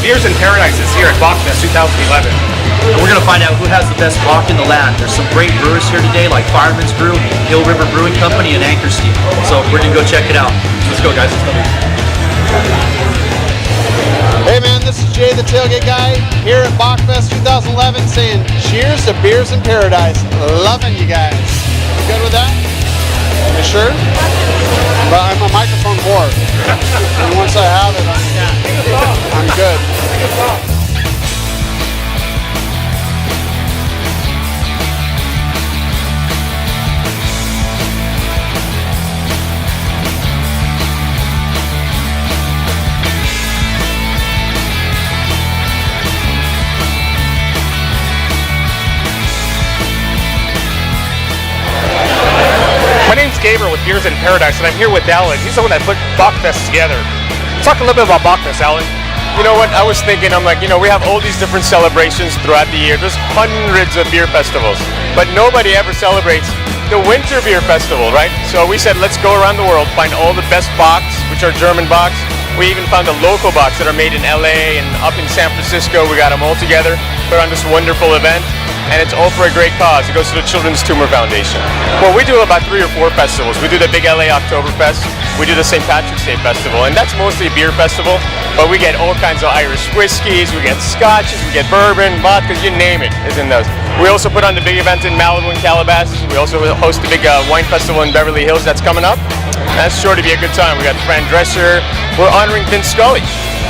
Beers in Paradise is here at Bockfest 2011. And we're going to find out who has the best bock in the land. There's some great brewers here today, like Fireman's Brew, Hill River Brewing Company, and Anchor Steel. So we're going to go check it out. Let's go, guys. Let's go. Hey man, this is Jay the Tailgate Guy here at Bockfest 2011 saying cheers to Beers in Paradise. Loving you guys. You good with that? You sure? But I'm a microphone whore. And once I have it, I'm good. My name's Gabriel with Beers in Paradise, and I'm here with Alan. He's the one that put Bockfest together. Talk a little bit about Bockfest, Alan. You know what, I was thinking, I'm like, we have all these different celebrations throughout the year. There's hundreds of beer festivals, but nobody ever celebrates the Winter Beer Festival, right? So we said, let's go around the world, find all the best Bocks, which are German Bocks. We even found the local Bocks that are made in LA and up in San Francisco. We got them all together, put on this wonderful event. And it's all for a great cause. It goes to the Children's Tumor Foundation. Well, we do about 3 or 4 festivals. We do the big LA Oktoberfest. We do the St. Patrick's Day Festival, and that's mostly a beer festival, but we get all kinds of Irish whiskeys, we get scotches, we get bourbon, vodkas, you name it, is in those. We also put on the big event in Malibu and Calabasas. We also host the big wine festival in Beverly Hills that's coming up. That's sure to be a good time. We got Fran Drescher. We're honoring Vince Scully,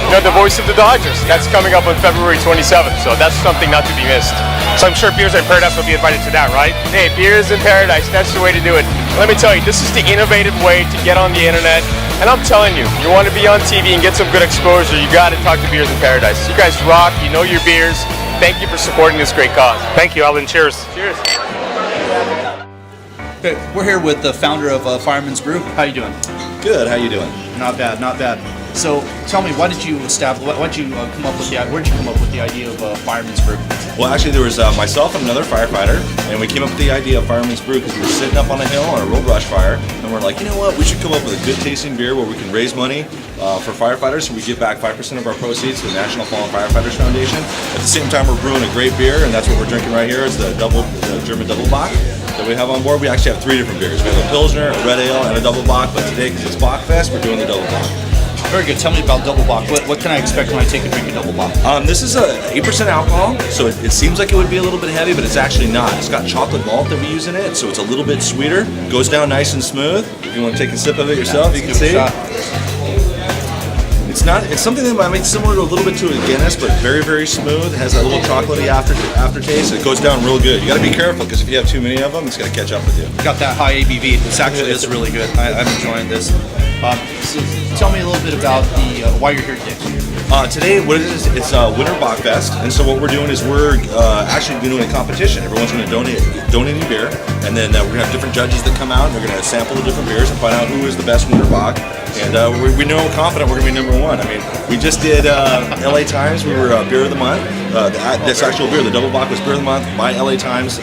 the voice of the Dodgers. That's coming up on February 27th, so that's something not to be missed. So I'm sure Beers in Paradise will be invited to that, right? Hey, Beers in Paradise, that's the way to do it. Let me tell you, this is the innovative way to get on the internet. And I'm telling you, you want to be on TV and get some good exposure, you got to talk to Beers in Paradise. You guys rock, you know your beers. Thank you for supporting this great cause. Thank you, Alan. Cheers. Cheers. Okay, we're here with the founder of Fireman's Brew. How you doing? Good. How you doing? Not bad, not bad. So tell me, why'd you come up with the idea of Fireman's Brew? Well, actually, there was myself and another firefighter, and we came up with the idea of Fireman's Brew because we were sitting up on a hill on a real brush fire, and we're like, you know what? We should come up with a good tasting beer where we can raise money for firefighters, and we give back 5% of our proceeds to the National Fallen Firefighters Foundation. At the same time, we're brewing a great beer, and that's what we're drinking right here. It's the German Double Bock that we have on board. We actually have 3 different beers. We have a Pilsner, a Red Ale, and a Double Bock, but today, because it's Bockfest, we're doing the Double Bock. Very good. Tell me about Double Bock. What can I expect when I take a drink of Double Bock? This is 8% alcohol, so it seems like it would be a little bit heavy, but it's actually not. It's got chocolate malt that we use in it, so it's a little bit sweeter. Goes down nice and smooth. If you want to take a sip of it yourself, you can see. It's something that might make similar to a little bit to a Guinness, but very, very smooth. It has that little chocolatey aftertaste. It goes down real good. You got to be careful because if you have too many of them, it's going to catch up with you. Got that high ABV. It's really good. I'm enjoying this. So tell me a little bit about why you're here today. Today, what it is, it's Winter Bockfest, and so what we're doing is we're actually doing a competition. Everyone's going to donate a beer, and then we're going to have different judges that come out, and they're going to sample the different beers and find out who is the best Winter Bock. And we know confident we're going to be #1. I mean, we just did LA Times. We were Beer of the Month. This actual beer, the Double Bock, was Beer of the Month by LA Times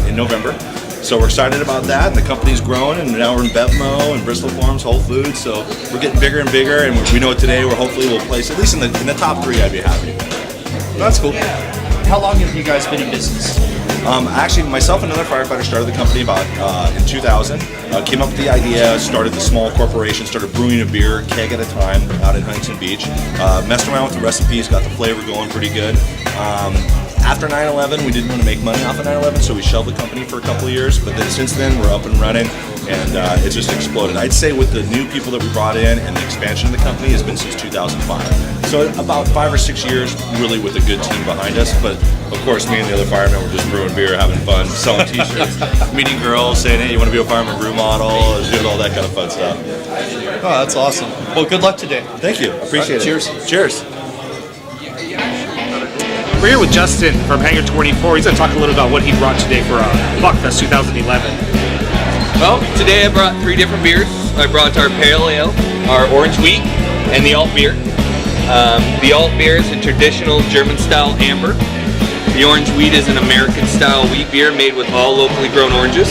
in November. So we're excited about that, and the company's growing, and now we're in Bevmo and Bristol Farms, Whole Foods, so we're getting bigger and bigger, and we know today we'll place at least in the top 3. I'd be happy. That's cool. How long have you guys been in business? Actually, myself and another firefighter started the company about in 2000. Came up with the idea, started the small corporation, started brewing a beer, keg at a time, out in Huntington Beach. Messed around with the recipes, got the flavor going pretty good. After 9/11, we didn't want to make money off of 9/11, so we shelved the company for a couple of years. But then since then, we're up and running, and it's just exploded. I'd say with the new people that we brought in and the expansion of the company has been since 2005. So about 5 or 6 years, really, with a good team behind us. But of course, me and the other firemen were just brewing beer, having fun, selling T-shirts, meeting girls, saying, "Hey, you want to be a fireman brew model?" Doing all that kind of fun stuff. Oh, that's awesome. Well, good luck today. Thank you. Appreciate it. Cheers. Cheers. We're here with Justin from Hangar 24. He's going to talk a little about what he brought today for Bockfest 2011. Well, today I brought 3 different beers. I brought our Pale Ale, our Orange Wheat, and the Alt Beer. The Alt Beer is a traditional German-style amber. The Orange Wheat is an American-style wheat beer made with all locally grown oranges.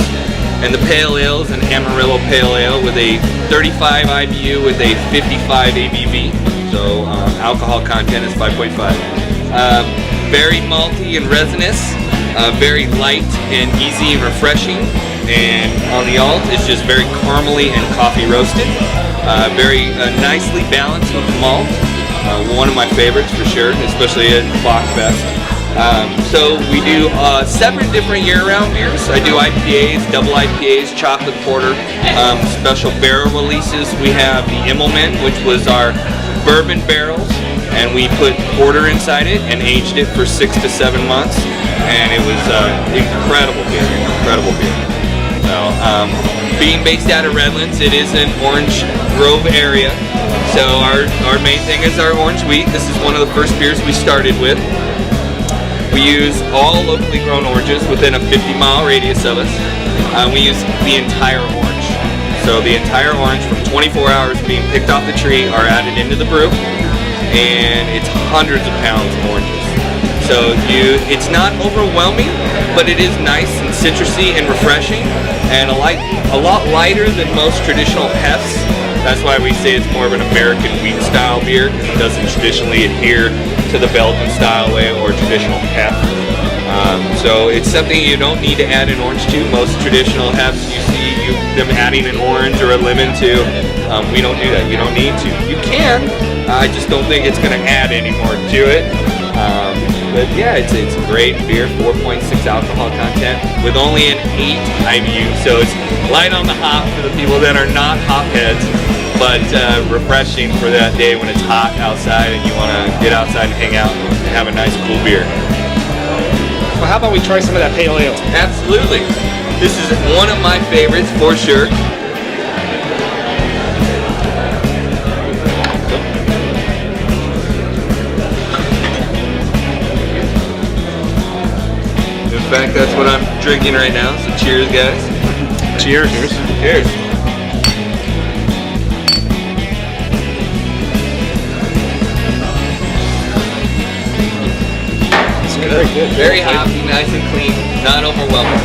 And the Pale Ale is an Amarillo Pale Ale with a 35 IBU with a 55 ABV. So alcohol content is 5.5. Very malty and resinous, very light and easy and refreshing. And on the alt, it's just very caramely and coffee roasted. Very nicely balanced with the malt. One of my favorites for sure, especially at Bockfest. So we do 7 different year-round beers. I do IPAs, double IPAs, chocolate porter, special barrel releases. We have the Immelman, which was our bourbon barrels, and we put porter inside it and aged it for 6 to 7 months, and it was incredible beer. So, being based out of Redlands, it is an Orange Grove area. So our main thing is our orange wheat. This is one of the first beers we started with. We use all locally grown oranges within a 50-mile radius of us. We use the entire orange. So the entire orange from 24 hours being picked off the tree are added into the brew, and it's hundreds of pounds of oranges. So it's not overwhelming, but it is nice and citrusy and refreshing, and a lot lighter than most traditional hefts. That's why we say it's more of an American wheat style beer, because it doesn't traditionally adhere to the Belgian style way or traditional heft. So it's something you don't need to add an orange to. Most traditional hefts you see them adding an orange or a lemon to. We don't do that. You don't need to. You can. I just don't think it's going to add any more to it. But yeah, it's a great beer, 4.6 alcohol content with only an 8 IBU. So it's light on the hop for the people that are not hop heads, but refreshing for that day when it's hot outside and you want to get outside and hang out and have a nice cool beer. Well, how about we try some of that pale ale? Absolutely. This is one of my favorites for sure. In fact, that's what I'm drinking right now, so cheers, guys. Cheers. Cheers. Very good. Very hoppy, nice and clean, not overwhelming.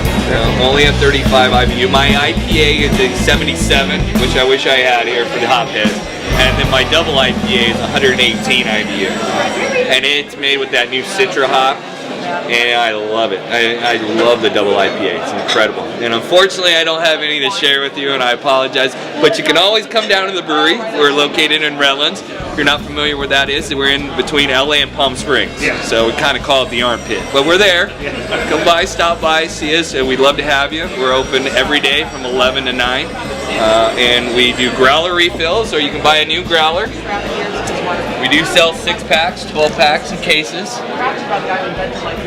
Only a 35 IBU. My IPA is a 77, which I wish I had here for the hop heads. And then my double IPA is 118 IBU. And it's made with that new Citra hop. And I love it. I love the double IPA. It's incredible. And unfortunately, I don't have any to share with you, and I apologize. But you can always come down to the brewery. We're located in Redlands. If you're not familiar where that is, we're in between LA and Palm Springs. Yeah. So we kind of call it the armpit. But we're there. Yeah. Come by, stop by, see us, and we'd love to have you. We're open every day from 11 to 9. And we do growler refills, or you can buy a new growler. We do sell 6-packs, 12-packs, and cases.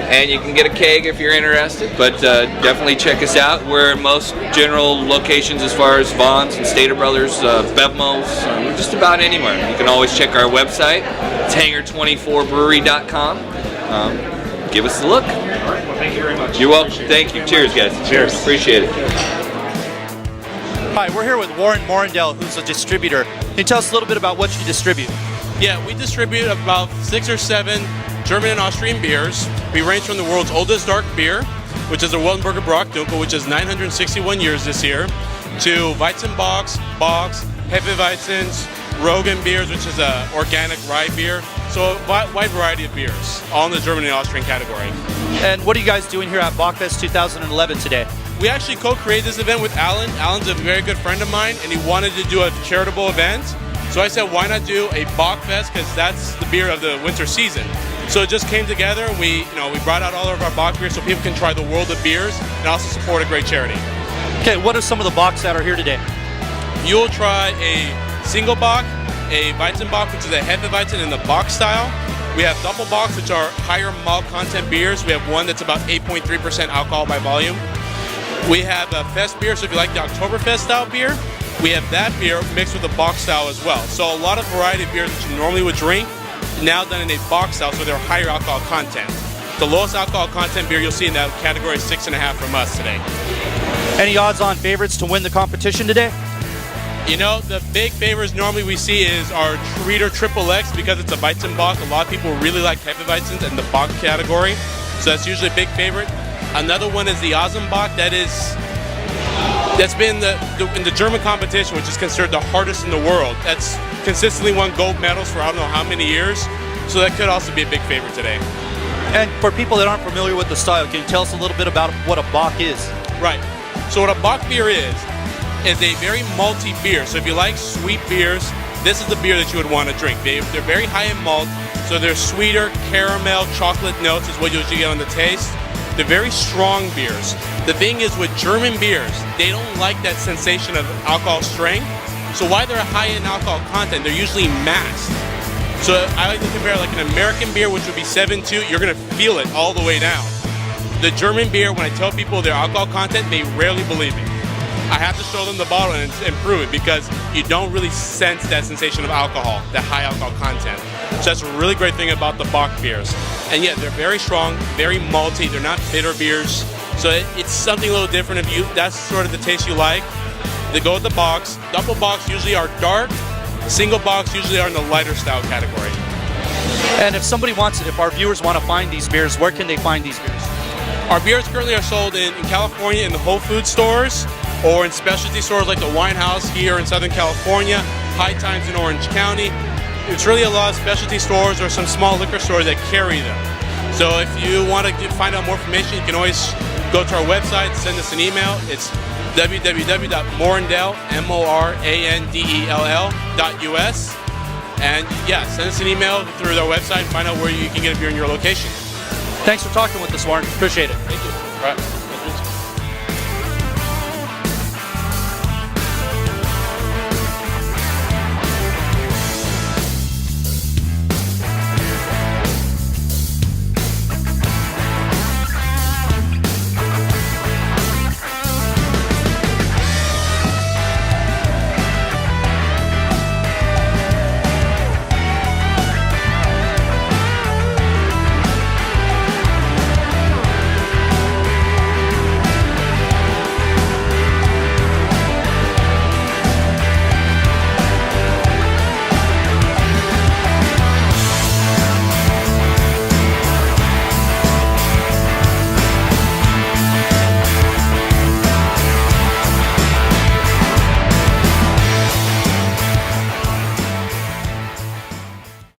And you can get a keg if you're interested, but definitely check us out. We're in most general locations as far as Vaughn's and Stater Brothers, Bevmo's, just about anywhere. You can always check our website. It's hanger24brewery.com. Give us a look. All right. Well, thank you very much. You're welcome. Thank you. Cheers, guys. Cheers. Appreciate it. Hi, we're here with Warren Morendale, who's a distributor. Can you tell us a little bit about what you distribute? Yeah, we distribute about 6 or 7 German and Austrian beers. We range from the world's oldest dark beer, which is a Wellenberger Brockdunkel, which is 961 years this year, to Weizenbocks, Bocks, Hefeweizens, Rogan beers, which is a organic rye beer. So a wide variety of beers, all in the German and Austrian category. And what are you guys doing here at Bockfest 2011 today? We actually co-created this event with Alan. Alan's a very good friend of mine, and he wanted to do a charitable event. So I said, why not do a Bockfest, because that's the beer of the winter season. So it just came together, and we brought out all of our Bock beers so people can try the world of beers and also support a great charity. Okay, what are some of the Bocks that are here today? You'll try a single Bock, a Weizenbock, which is a Hefeweizen in the Bock style. We have double Bocks, which are higher malt content beers. We have one that's about 8.3% alcohol by volume. We have a fest beer, so if you like the Oktoberfest style beer, we have that beer mixed with the Bock style as well. So a lot of variety of beers that you normally would drink, now done in a Bock style, so they're higher alcohol content. The lowest alcohol content beer you'll see in that category is 6.5 from us today. Any odds-on favorites to win the competition today? You know, the big favorites normally we see is our Treater Triple X, because it's a Weizenbock. A lot of people really like Hefeweizens in the Bock category, so that's usually a big favorite. Another one is the Ozenbock. That is that's been in the German competition, which is considered the hardest in the world. That's consistently won gold medals for I don't know how many years. So that could also be a big favorite today. And for people that aren't familiar with the style, can you tell us a little bit about what a Bock is? Right. So what a Bock beer is a very malty beer. So if you like sweet beers, this is the beer that you would want to drink. They're very high in malt, so they're sweeter, caramel, chocolate notes is what you'll get on the taste. They're very strong beers. The thing is with German beers, they don't like that sensation of alcohol strength. So while they're high in alcohol content, they're usually masked. So I like to compare like an American beer, which would be 7.2, you're gonna feel it all the way down. The German beer, when I tell people their alcohol content, they rarely believe me. I have to show them the bottle and prove it because you don't really sense that sensation of alcohol, that high alcohol content. So that's a really great thing about the Bock beers. And yet they're very strong, very malty, they're not bitter beers. So it's something a little different if that's sort of the taste you like. They go with the Bocks. Double Bocks usually are dark, single Bocks usually are in the lighter style category. And if our viewers want to find these beers, where can they find these beers? Our beers currently are sold in California in the Whole Foods stores or in specialty stores like the Wine House here in Southern California, High Times in Orange County. It's really a lot of specialty stores or some small liquor stores that carry them. So if you want to find out more information, you can always go to our website, send us an email. It's www.morandell.us. And yeah, send us an email through our website and find out where you can get a beer in your location. Thanks for talking with us, Warren. Appreciate it. Thank you. All right.